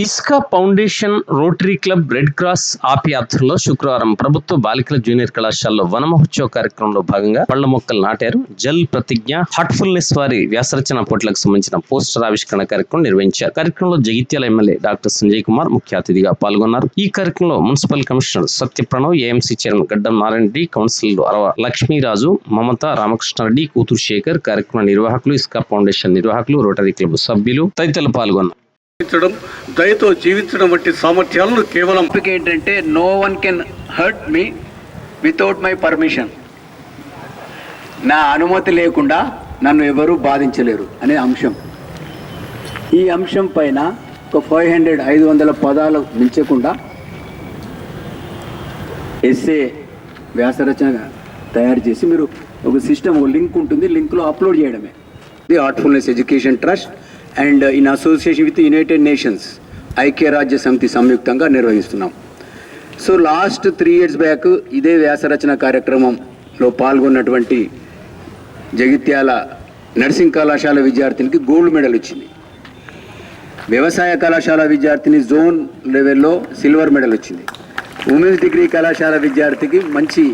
Iska foundation, rotary club, red cross ఆధ్వర్యంలో శుక్రవారం ప్రభుత్వ బాలికల జూనియర్ కళాశాలలో వన మహోత్సవ కార్యక్రమంలో భాగంగా పళ్ల మొక్కలు నాటారు. జల్ ప్రతిజ్ఞ, హార్ట్ఫుల్నెస్ వారి వ్యాసరచన పోటీలకు సంబంధించిన పోస్టర్ ఆవిష్కరణ కార్యక్రమం నిర్వహించారు. కార్యక్రమంలో జగిత్యాల ఎమ్మెల్యే డాక్టర్ సంజయ్ కుమార్ ముఖ్య అతిథిగా పాల్గొన్నారు. ఈ కార్యక్రమంలో మున్సిపల్ కమిషనర్ సత్యప్రణవ్, ఏఎంసీ చైర్మన్ గడ్డం నారాయణ రెడ్డి, కౌన్సిలర్లు అరవ లక్ష్మీరాజు, మమత, రామకృష్ణారెడ్డి, కూతురు శేఖర్, కార్యక్రమ నిర్వాహకులు, ఇస్కా ఫౌండేషన్ నిర్వాహకులు, రోటరీ క్లబ్ సభ్యులు తదితరులు పాల్గొన్నారు. దయతో జీవించడం వంటి సామర్థ్యాలను కేవలం ఏంటంటే no one can hurt me without my permission. నా అనుమతి లేకుండా నన్ను ఎవరూ బాధించలేరు అనే అంశం. ఈ అంశం పైన ఒక 500 పదాలు మించకుండా ఎస్ఏ వ్యాసరచన తయారు చేసి మీరు ఒక సిస్టమ్, ఒక లింక్ ఉంటుంది, లింక్లో అప్లోడ్ చేయడమే. The Heartfulness education trust and in association with United nations, ఐక్యరాజ్య సమితి సంయుక్తంగా నిర్వహిస్తున్నాం. సో లాస్ట్ 3 years బ్యాక్ ఇదే వ్యాసరచన కార్యక్రమంలో పాల్గొన్నటువంటి జగిత్యాల నర్సింగ్ కళాశాల విద్యార్థినికి గోల్డ్ మెడల్ వచ్చింది. వ్యవసాయ కళాశాల విద్యార్థిని జోన్ లెవెల్లో సిల్వర్ మెడల్ వచ్చింది. ఉమెన్స్ డిగ్రీ కళాశాల విద్యార్థికి మంచి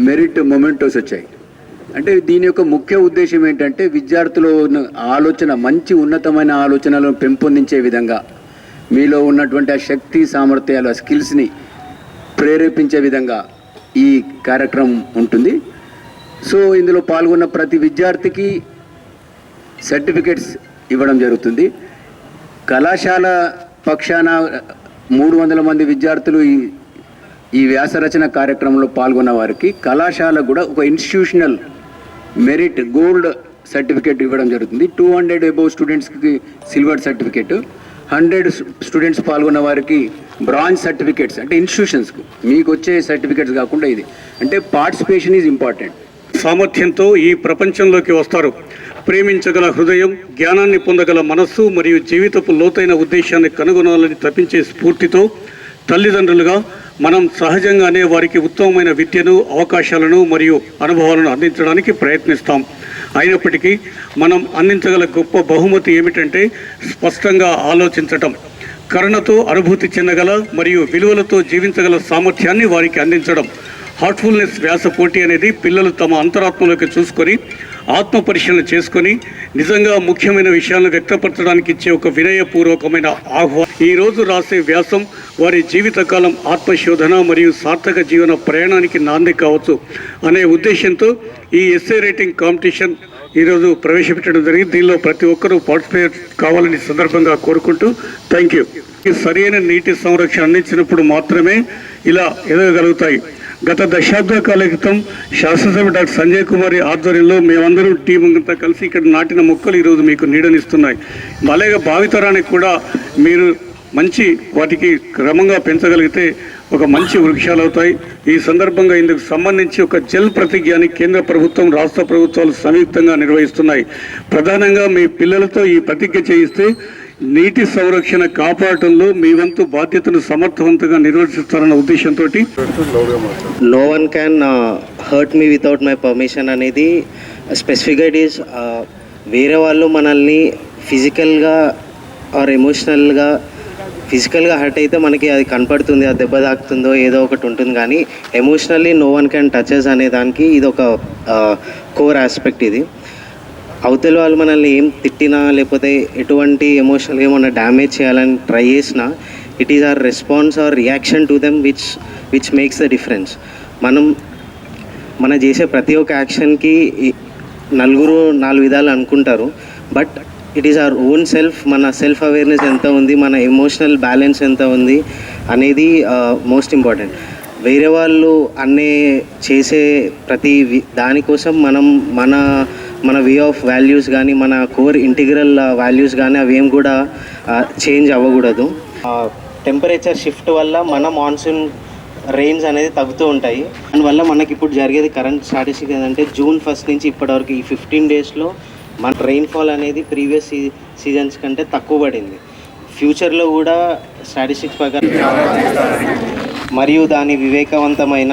మెరిట్ మొమెంటోస్ వచ్చాయి. అంటే దీని యొక్క ముఖ్య ఉద్దేశం ఏంటంటే విద్యార్థులు ఆలోచన, మంచి ఉన్నతమైన ఆలోచనలను పెంపొందించే విధంగా, మీలో ఉన్నటువంటి ఆ శక్తి, సామర్థ్యాలు, ఆ స్కిల్స్ని ప్రేరేపించే విధంగా ఈ కార్యక్రమం ఉంటుంది. సో ఇందులో పాల్గొన్న ప్రతి విద్యార్థికి సర్టిఫికెట్స్ ఇవ్వడం జరుగుతుంది. కళాశాల పక్షాన 300 మంది విద్యార్థులు ఈ వ్యాసరచన కార్యక్రమంలో పాల్గొన్న వారికి కళాశాల కూడా ఒక ఇన్స్టిట్యూషనల్ మెరిట్ గోల్డ్ సర్టిఫికేట్ ఇవ్వడం జరుగుతుంది. 200 అబోవ్ స్టూడెంట్స్కి సిల్వర్ సర్టిఫికేట్, 100 స్టూడెంట్స్ పాల్గొన్న వారికి బ్రాంజ్ సర్టిఫికేట్స్. అంటే ఇన్స్టిట్యూషన్స్కు మీకు వచ్చే సర్టిఫికేట్స్ కాకుండా ఇది అంటే పార్టిసిపేషన్ ఈజ్ ఇంపార్టెంట్. సామర్థ్యంతో ఈ ప్రపంచంలోకి వస్తారు. ప్రేమించగల హృదయం, జ్ఞానాన్ని పొందగల మనస్సు మరియు జీవితపు లోతైన ఉద్దేశాన్ని కనుగొనాలని తప్పించే స్ఫూర్తితో తల్లిదండ్రులుగా మనం సహజంగానే వారికి ఉత్తమమైన విద్యను, అవకాశాలను మరియు అనుభవాలను అందించడానికి ప్రయత్నిస్తాం. అయినప్పటికీ మనం అందించగల గొప్ప బహుమతి ఏమిటంటే స్పష్టంగా ఆలోచించటం, కరుణతో అనుభూతి చెందగల మరియు విలువలతో జీవించగల సామర్థ్యాన్ని వారికి అందించడం. హార్ట్ఫుల్నెస్ వ్యాస పోటీ అనేది పిల్లలు తమ అంతరాత్మలోకి చూసుకొని, ఆత్మ పరిశీలన చేసుకొని, నిజంగా ముఖ్యమైన విషయాలను వ్యక్తపరచడానికి ఇచ్చే ఒక వినయపూర్వకమైన ఆహ్వానం. ఈరోజు రాసే వ్యాసం వారి జీవితకాలం ఆత్మశోధన మరియు సార్థక జీవన ప్రయాణానికి నాంది కావచ్చు అనే ఉద్దేశంతో ఈ ఎస్ఏ రైటింగ్ కాంపిటీషన్ ఈరోజు ప్రవేశపెట్టడం జరిగింది. దీనిలో ప్రతి ఒక్కరూ పార్టిసిపేట్ కావాలని సందర్భంగా కోరుకుంటూ థ్యాంక్ యూ. సరైన నీటి సంరక్షణ అందించినప్పుడు మాత్రమే ఇలా ఎదగగలుగుతాయి. గత దశాబ్ద కాల క్రితం శాసనసభ డాక్టర్ సంజయ్ కుమార్ ఆధ్వర్యంలో మేమందరం టీం అంతా కలిసి ఇక్కడ నాటిన మొక్కలు ఈరోజు మీకు నీడనిస్తున్నాయి. అలాగే భావితరానికి కూడా మీరు మంచి వాటికి క్రమంగా పెంచగలిగితే ఒక మంచి వృక్షాలు అవుతాయి. ఈ సందర్భంగా ఇందుకు సంబంధించి ఒక జల్ ప్రతిజ్ఞాన్ని కేంద్ర ప్రభుత్వం, రాష్ట్ర ప్రభుత్వాలు సంయుక్తంగా నిర్వహిస్తున్నాయి. ప్రధానంగా మీ పిల్లలతో ఈ ప్రతిజ్ఞ చేయిస్తే నీటి సంరక్షణ కాపాడటంలో మీ వంతు బాధ్యతను సమర్థవంతంగా నిర్వర్తిస్తారన్న ఉద్దేశంతో no one can hurt me without my permission అనేది స్పెసిఫిక్గా ఇట్ ఈస్ వేరే వాళ్ళు మనల్ని ఫిజికల్గా ఆర్ ఎమోషనల్గా హర్ట్ అయితే మనకి అది కనపడుతుంది, అది దెబ్బ తాకుతుందో ఏదో ఒకటి ఉంటుంది. కానీ emotionally no one can touches అనే దానికి ఇది ఒక కోర్ ఆస్పెక్ట్. ఇది అవతల వాళ్ళు మనల్ని ఏం తిట్టినా లేకపోతే ఎటువంటి ఎమోషనల్గా ఏమన్నా డ్యామేజ్ చేయాలని ట్రై చేసినా it is our response or reaction to them which makes the difference. మనం చేసే ప్రతి ఒక్క యాక్షన్కి నలుగురు 4 విధాలు అనుకుంటారు. But it is our own self, మన సెల్ఫ్ అవేర్నెస్ ఎంత ఉంది, మన ఎమోషనల్ బ్యాలెన్స్ ఎంత ఉంది అనేది మోస్ట్ ఇంపార్టెంట్. వేరే వాళ్ళు చేసే ప్రతి దానికోసం మన వే ఆఫ్ వాల్యూస్ కానీ, మన కోర్ ఇంటిగ్రల్ వాల్యూస్ కానీ అవి ఏం కూడా చేంజ్ అవ్వకూడదు. టెంపరేచర్ షిఫ్ట్ వల్ల మన మాన్సూన్ రెయిన్స్ అనేది తగ్గుతూ ఉంటాయి. దానివల్ల మనకి ఇప్పుడు జరిగేది కరెంట్ స్టాటిస్టిక్స్ ఏంటంటే June 1st నుంచి ఇప్పటివరకు ఈ 15 daysలో మన రెయిన్ఫాల్ అనేది ప్రీవియస్ సీజన్స్ కంటే తక్కువ పడింది. ఫ్యూచర్లో కూడా స్టాటిస్టిక్స్ ప్రకారం మరియు దాని వివేకవంతమైన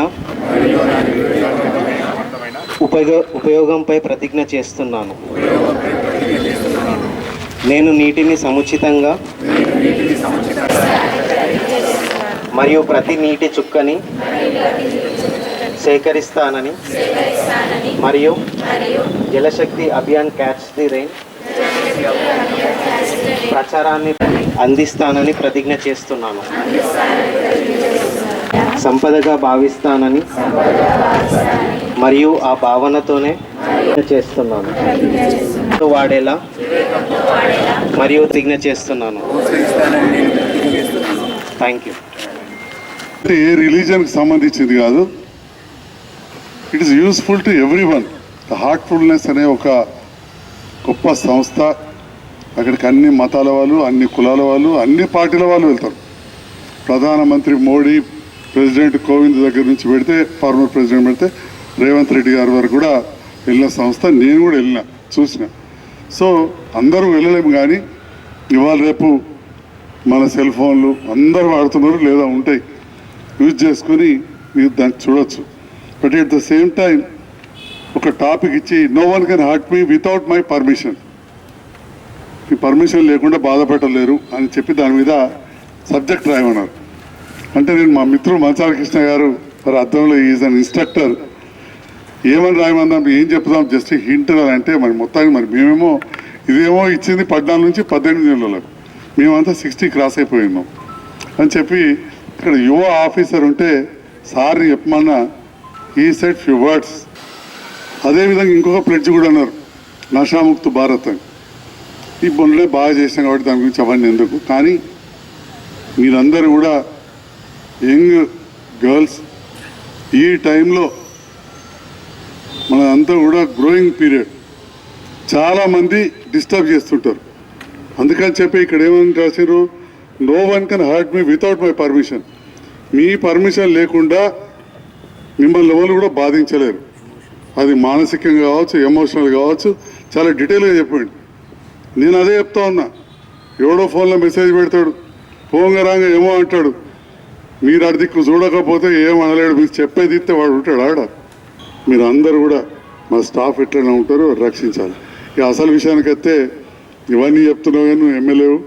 ఉపయోగంపై ప్రతిజ్ఞ చేస్తున్నాను. నేను నీటిని సముచితంగా మరియు ప్రతి నీటి చుక్కని సేకరిస్తానని మరియు జలశక్తి అభియాన్ క్యాచ్ ది రెయిన్ ప్రచారాన్ని అందిస్తానని ప్రతిజ్ఞ చేస్తున్నాను. సంపదగా భావిస్తానని మరియు ఆ భావనతోనే చేస్తున్నాను. వాడేలా మరియు ప్రతిజ్ఞ చేస్తున్నాను. Thank you. అంటే ఏ రిలీజన్కి సంబంధించింది కాదు, it is useful to every one. Heartfulness అనే ఒక గొప్ప సంస్థ. అక్కడికి అన్ని మతాల వాళ్ళు, అన్ని కులాల వాళ్ళు, అన్ని పార్టీల వాళ్ళు వెళ్తారు. ప్రధానమంత్రి మోడీ, ప్రెసిడెంట్ కోవింద్ దగ్గర నుంచి పెడితే, ఫార్మర్ ప్రెసిడెంట్ పెడితే రేవంత్ రెడ్డి గారి వరకు కూడా వెళ్ళిన సంస్థ. నేను కూడా వెళ్ళిన, చూసిన. సో అందరూ వెళ్ళలేము, కానీ ఇవాళ రేపు మన సెల్ ఫోన్లు అందరూ వాడుతున్నారు, లేదా ఉంటాయి, యూజ్ చేసుకొని మీరు దాన్ని చూడొచ్చు. But at the same time ఒక టాపిక్ ఇచ్చి no one can hurt me without my permission, మీ పర్మిషన్ లేకుండా బాధపెట్టలేరు అని చెప్పి దాని మీద సబ్జెక్ట్ రాయమన్నారు. అంటే నేను మా మిత్రుడు మంచాల కృష్ణ గారు మరి అర్థంలో ఈజ్ అన్ ఇన్స్ట్రక్టర్, ఏమని రాయమందాం, ఏం చెప్తాం, జస్ట్ హింట్ అంటే మరి మొత్తానికి మరి మేమేమో ఇదేమో ఇచ్చింది 14 నుంచి 18 నెలలకు, మేమంతా 60 క్రాస్ అయిపోయినాం అని చెప్పి ఇక్కడ యువ ఆఫీసర్ ఉంటే సార్ని చెప్పమన్నా ఈ సెట్ ఫ్యూ వర్డ్స్. అదేవిధంగా ఇంకొక ప్లెడ్జ్ కూడా అన్నారు, నషాముక్త భారత్ అని. ఈ పనులే బాగా చేసాం కాబట్టి దాని గురించి అవన్నీ ఎందుకు, కానీ మీరందరూ కూడా యంగ్ గర్ల్స్ ఈ టైంలో మనంతా కూడా గ్రోయింగ్ పీరియడ్, చాలామంది డిస్టర్బ్ చేస్తుంటారు. అందుకని చెప్పి ఇక్కడ ఏమని రాశారు, no one can hurt me without my permission. మీ పర్మిషన్ లేకుండా మిమ్మల్ని ఎవరు కూడా బాధించలేరు. అది మానసికంగా కావచ్చు, ఎమోషనల్ కావచ్చు, చాలా డీటెయిల్గా చెప్పండి. నేను అదే చెప్తా ఉన్నా. ఎవడో ఫోన్లో మెసేజ్ పెడతాడు, ఫోన్గా రాగా ఏమో అంటాడు, మీరు అడిదిక్కు చూడకపోతే ఏం అనలేడు, మీరు చెప్పేది ఇస్తే వాడు ఉంటాడు ఆడ. మీరు అందరూ కూడా మా స్టాఫ్ ఎట్లనే ఉంటారో రక్షించాలి. ఇక అసలు విషయానికి వస్తే ఇవన్నీ చెప్తున్నావు కానీ నువ్వు ఎమ్మెల్యేవు,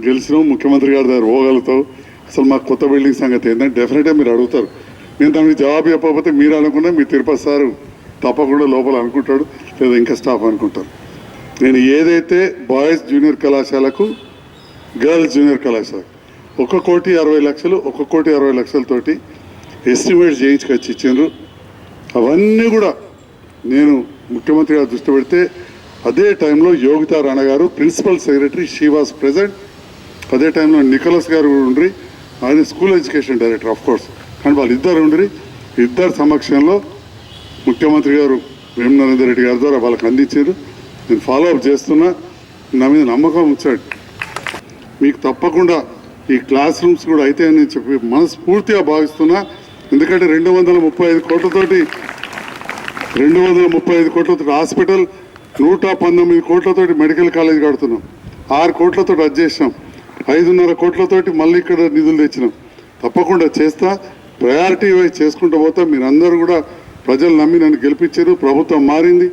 గెలిచినావు, ముఖ్యమంత్రి గారి దగ్గర పోగలుగుతావు. అసలు మాకు కొత్త బిల్డింగ్ సంగతి ఏంటంటే డెఫినెట్గా మీరు అడుగుతారు. నేను దానికి జవాబు చెప్పకపోతే మీరు అనుకున్నా మీ తిరుపతి సారు తప్పకుండా లోపల అనుకుంటాడు, లేదా ఇంకా స్టాఫ్ అనుకుంటారు. నేను ఏదైతే బాయ్స్ జూనియర్ కళాశాలకు, గర్ల్స్ జూనియర్ కళాశాల 1,60,00,000 1,60,00,000తోటి ఎస్టిమేట్ చేయించుకొచ్చి ఇచ్చిండ్రు. అవన్నీ కూడా నేను ముఖ్యమంత్రి గారు దృష్టి పెడితే, అదే టైంలో యోగితా రాణా గారు principal secretary, she was present. అదే టైంలో నికోలస్ గారు ఉండ్రి, ఆయన school education director of course. కానీ వాళ్ళిద్దరు ఉండ్రి. ఇద్దరు సమక్షంలో ముఖ్యమంత్రి గారు వేం నరేందర్ రెడ్డి గారి ద్వారా వాళ్ళకి అందించారు. నేను ఫాలోఅప్ చేస్తున్నా, నా మీద నమ్మకం ఉంచాడు. మీకు తప్పకుండా ఈ క్లాస్ రూమ్స్ కూడా అయితే అని చెప్పి మనస్ఫూర్తిగా భావిస్తున్నా. ఎందుకంటే 235 కోట్లతోటి హాస్పిటల్, 119 కోట్లతోటి మెడికల్ కాలేజ్ కడుతున్నాం, 6 కోట్లతో అది చేసినాం, 5.5 కోట్లతోటి మళ్ళీ ఇక్కడ నిధులు తెచ్చినాం. తప్పకుండా చేస్తా, ప్రయారిటీ వైజ్ చేసుకుంటూ పోతా. మీరందరూ కూడా ప్రజలు నమ్మి నన్ను గెలిపించారు, ప్రభుత్వం మారింది.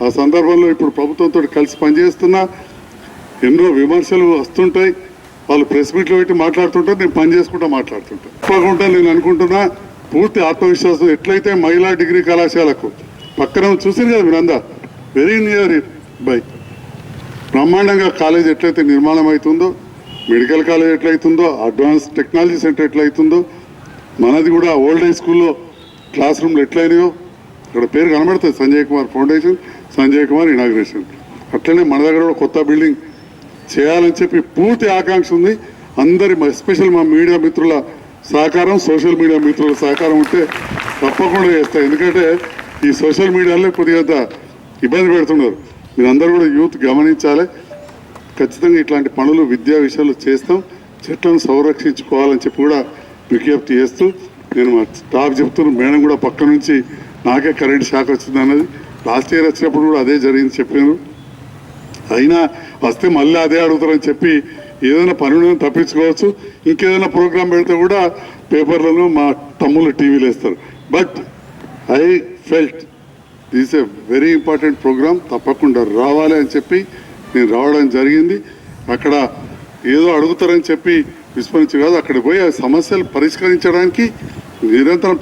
ఆ సందర్భంలో ఇప్పుడు ప్రభుత్వంతో కలిసి పనిచేస్తున్నా. ఎన్నో విమర్శలు వస్తుంటాయి, వాళ్ళు ప్రెస్ మీట్లో పెట్టి మాట్లాడుతుంటారు, నేను పని చేసుకుంటూ మాట్లాడుతుంటాను. తప్పకుండా నేను అనుకుంటున్నా పూర్తి ఆత్మవిశ్వాసం. ఎట్లయితే మహిళా డిగ్రీ కళాశాలకు పక్కన చూసింది కదా మీరందా, వెరీ నియర్ బై బ్రహ్మాండంగా కాలేజ్ ఎట్లయితే నిర్మాణం అవుతుందో, మెడికల్ కాలేజ్ ఎట్లయితుందో, అడ్వాన్స్ టెక్నాలజీ సెంటర్ ఎట్లయితుందో, మనది కూడా ఓల్డ్ ఏజ్ స్కూల్లో క్లాస్ రూమ్లు ఎట్లయినాయో అక్కడ పేరు కనబడుతుంది, సంజయ్ కుమార్ ఫౌండేషన్, సంజయ్ కుమార్ ఇనాగ్రేషన్. అట్లనే మన దగ్గర కూడా కొత్త బిల్డింగ్ చేయాలని చెప్పి పూర్తి ఆకాంక్ష ఉంది. అందరి ఎస్పెషల్ మా మీడియా మిత్రుల సహకారం, సోషల్ మీడియా మిత్రుల సహకారం ఉంటే తప్పకుండా చేస్తాయి. ఎందుకంటే ఈ సోషల్ మీడియాలో కొద్దిగా ఇబ్బంది పెడుతున్నారు. మీరందరూ కూడా యూత్ గమనించాలి. ఖచ్చితంగా ఇట్లాంటి పనులు విద్యా విషయాలు చేస్తాం. చెట్లను సంరక్షించుకోవాలని చెప్పి కూడా విజ్ఞప్తి చేస్తూ నేను మా స్టాఫ్ చెప్తున్నాను. మేడం కూడా పక్క నుంచి నాకే కరెంట్ షాక్ వచ్చింది అన్నది లాస్ట్ ఇయర్ వచ్చినప్పుడు కూడా అదే జరిగింది చెప్పాను. అయినా వస్తే మళ్ళీ అదే అడుగుతారని చెప్పి ఏదైనా పని తప్పించుకోవచ్చు. ఇంకేదైనా ప్రోగ్రాం పెడితే కూడా పేపర్లను మా తమ్ముళ్ళు టీవీలు వేస్తారు. But I felt this a very important program, తప్పకుండా రావాలి అని చెప్పి నేను రావడం జరిగింది. అక్కడ ఏదో అడుగుతారని చెప్పి విస్మరించి కాదు, అక్కడ పోయి ఆ సమస్యలు పరిష్కరించడానికి నిరంతరం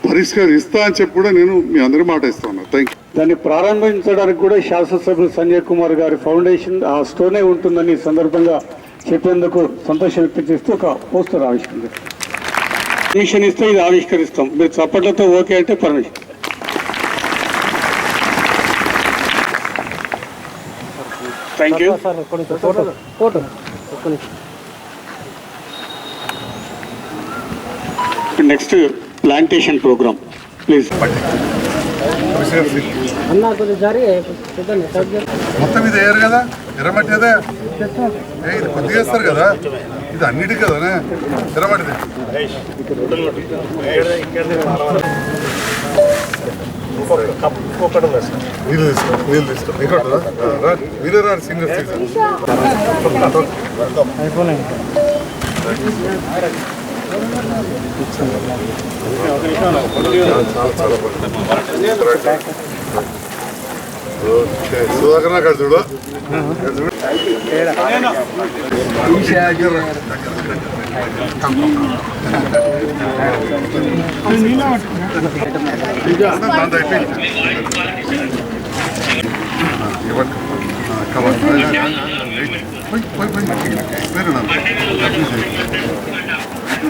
పరిష్కరిస్తా అని చెప్పి కూడా నేను మీ అందరి మాట ఇస్తాను. Thank you. దాన్ని ప్రారంభించడానికి కూడా శాసనసభ్యులు సంజయ్ కుమార్ గారి ఫౌండేషన్ ఆ స్టోనే ఉంటుందని ఈ సందర్భంగా చెప్పేందుకు సంతోషం వ్యక్తం చేస్తూ ఒక పోస్టర్ ఆవిష్కరిస్తాం. పర్మిషన్ ఇస్తే ఇది ఆవిష్కరిస్తాం. మీరు చప్పట్లతో ఓకే అంటే permission. Thank you. Next plantation program please. మొత్తం ఇది వేయరు కదా, ఎర్రమట్టి అదే ఇది కొద్దిగా వేస్తారు కదా, ఇది అన్నిటి కదా ఎర్రమట్టిది. నీళ్ళు తీసుకో ఇక్కడ మీరే రాడు సింగర్ సుధాకర్ అక్కడ చూడు.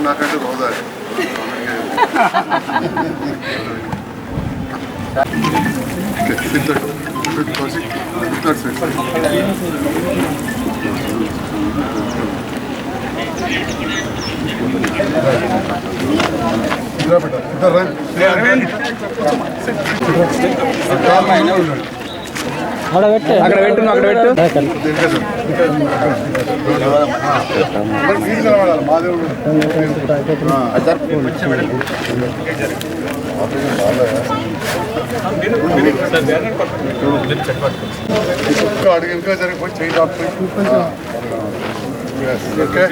నాకంటే రోజా అక్కడ పెట్టు అడిగి ఇంకా జరిగిపోయి చేయి okay.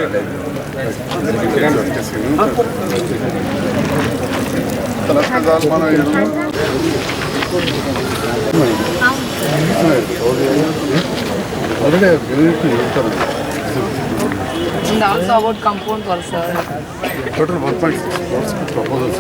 And also about compound work, sir. Total 1.6 proposals.